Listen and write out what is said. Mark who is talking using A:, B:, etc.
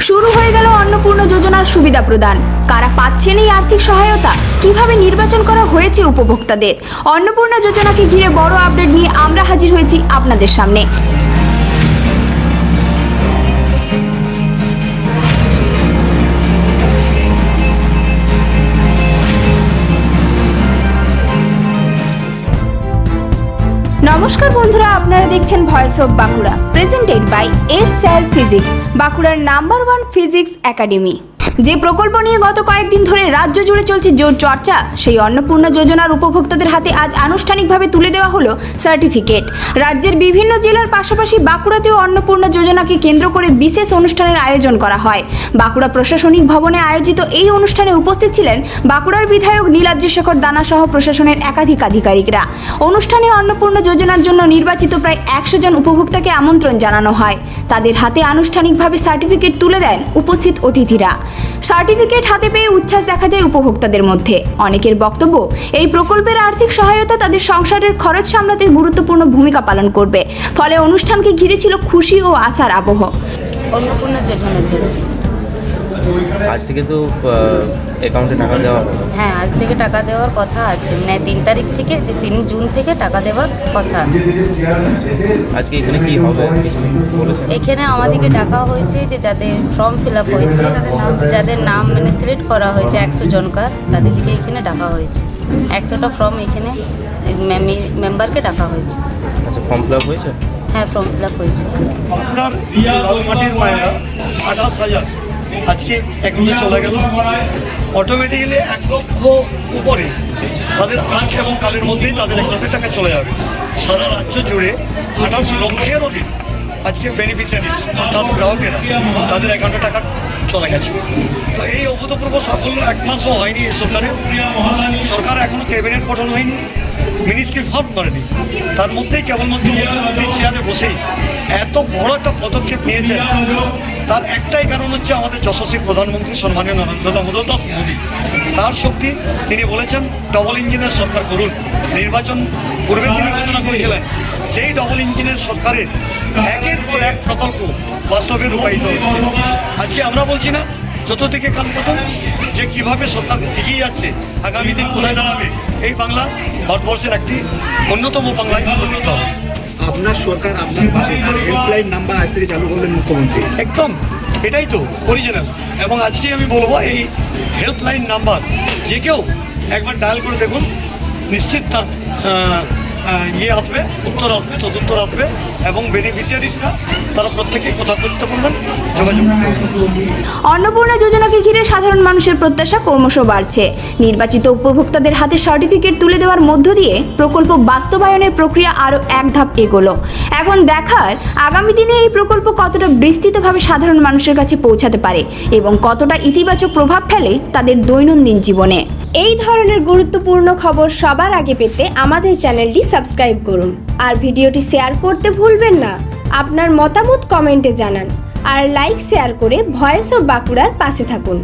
A: শুরু হয়ে গেল অন্নপূর্ণা যোজনার সুবিধা প্রদান। কারা পাচ্ছেন এই আর্থিক সহায়তা, কিভাবে নির্বাচন করা হয়েছে উপভোক্তাদের, অন্নপূর্ণা যোজনাকে ঘিরে বড় আপডেট নিয়ে আমরা হাজির হয়েছি আপনাদের সামনে। নমস্কার বন্ধুরা, আপনারা দেখছেন voice of Bankura, presented by S sir physics, বাঁকুড়ার নাম্বার 1 ফিজিক্স একাডেমি। যে প্রকল্প নিয়ে গত কয়েকদিন ধরে রাজ্য জুড়ে চলছে জোর চর্চা, সেই অন্নপূর্ণা যোজনার উপভোক্তাদের হাতে আজ আনুষ্ঠানিকভাবে তুলে দেওয়া হলো সার্টিফিকেট। রাজ্যের বিভিন্ন জেলার পাশাপাশি বাঁকুড়াতেও অন্নপূর্ণা যোজনাকে কেন্দ্র করে বিশেষ অনুষ্ঠানের আয়োজন করা হয়। বাঁকুড়া প্রশাসনিক ভবনে আয়োজিত এই অনুষ্ঠানে উপস্থিত ছিলেন বাঁকুড়ার বিধায়ক নীলাদ্রি শেখর দানা সহ প্রশাসনের একাধিক আধিকারিকরা। অনুষ্ঠানে অন্নপূর্ণা যোজনার জন্য নির্বাচিত প্রায় 100 জন উপভোক্তাকে আমন্ত্রণ জানানো হয়। তাদের হাতে আনুষ্ঠানিকভাবে সার্টিফিকেট তুলে দেন উপস্থিত অতিথিরা। সার্টিফিকেট হাতে পেয়ে উচ্ছ্বাস দেখা যায় উপভোক্তাদের মধ্যে। অনেকের বক্তব্য, এই প্রকল্পের আর্থিক সহায়তা তাদের সংসারের খরচ সামলাতে গুরুত্বপূর্ণ ভূমিকা পালন করবে। ফলে অনুষ্ঠানকে ঘিরে ছিল খুশি ও আশার আবহ।
B: অন্নপূর্ণা যোজনার জন্য
C: আজ থেকে তো অ্যাকাউন্টে টাকা দেওয়া হবে।
B: হ্যাঁ, আজ থেকে টাকা দেওয়ার কথা আছে, মানে 3 তারিখ থেকে, যে 3 জুন থেকে টাকা দেওয়ার কথা।
C: আজকে এখানে কি হবে কিছু বলেছেন?
B: এখানে আমাদেরকে ডাকা হয়েছে যে যাদের ফর্ম ফিল আপ হয়েছে, যাদের নাম মানে সিলেক্ট করা হয়েছে 100 জনকার, তাদেরকে এখানে ডাকা হয়েছে। 100টা ফর্ম এখানে মেম্বারকে ডাকা হয়েছে।
C: আচ্ছা, ফর্ম ফিল আপ হয়েছে?
B: হ্যাঁ, ফর্ম ফিল আপ হয়েছে।
D: আপনার লালমাটির মায়েরা 28,000 আজকে অ্যাকাউন্টে চলে গেল। অটোমেটিক্যালি 1 লক্ষ উপরে তাদের আজ এবং কালের মধ্যেই তাদের অ্যাকাউন্টে টাকা চলে যাবে। সারা রাজ্য জুড়ে 28 লক্ষের অধিক আজকে বেনিফিশিয়ারিস অর্থাৎ গ্রাহকেরা তাদের অ্যাকাউন্টে টাকা চলে গেছে। তো এই অভূতপূর্ব সাফল্য 1 মাসও হয়নি এই সরকার এখনও ক্যাবিনেট গঠন হয়নি, মিনিস্ট্রি ফর্ম করেনি, তার মধ্যেই কেবলমাত্র মুখ্যমন্ত্রী চেয়ারে বসেই এত বড় একটা পদক্ষেপ নিয়েছেন। তার একটাই কারণ হচ্ছে আমাদের যশস্বী প্রধানমন্ত্রী সম্মানীয় নরেন্দ্র দামোদর দাস মোদী। তার শক্তি, তিনি বলেছেন ডবল ইঞ্জিনের সরকার করুন। নির্বাচন পূর্বে তিনি ঘোষণা করেছিলেন, সেই ডবল ইঞ্জিনের সরকারের একের পর এক প্রকল্প বাস্তবে রূপায়িত হচ্ছে। আজকে আমরা বলছি না যত থেকে কাল প্রথম যে কীভাবে সরকার এগিয়ে যাচ্ছে, আগামী দিন কোথায় দাঁড়াবে এই বাংলা ভারতবর্ষের একটি অন্যতম বাংলায় পরিণত হবে।
E: আপনার সরকার আপনার পাশে, হেল্পলাইন নাম্বার আজ থেকে চালু করলেন মুখ্যমন্ত্রী।
D: একদম এটাই তো অরিজিনাল। এবং আজকে আমি বলবো এই হেল্পলাইন নাম্বার যে কেউ একবার ডায়াল করে দেখুন, নিশ্চিত তার আসবে, উত্তর আসবে, তদুত্তর আসবে এবং বেনিফিশিয়ারিসরা তারা প্রত্যেকেই কথা বলতে পারবেন, যোগাযোগ।
A: অন্নপূর্ণা যোজনাকে ঘিরে সাধারণ মানুষের প্রত্যাশা ক্রমশ বাড়ছে। নির্বাচিত উপভোক্তাদের হাতে সার্টিফিকেট তুলে দেওয়ার মধ্য দিয়ে প্রকল্প বাস্তবায়নের প্রক্রিয়া আরও এক ধাপ এগোলো। এখন দেখার আগামী দিনে এই প্রকল্প কতটা বিস্তৃতভাবে সাধারণ মানুষের কাছে পৌঁছাতে পারে এবং কতটা ইতিবাচক প্রভাব ফেলে তাদের দৈনন্দিন জীবনে। এই ধরনের গুরুত্বপূর্ণ খবর সবার আগে পেতে আমাদের চ্যানেলটি সাবস্ক্রাইব করুন আর ভিডিওটি শেয়ার করতে ভুলবেন না। আপনার মতামত কমেন্টে জানান আর লাইক শেয়ার করে ভয়েস অফ বাঁকুড়ার পাশে থাকুন।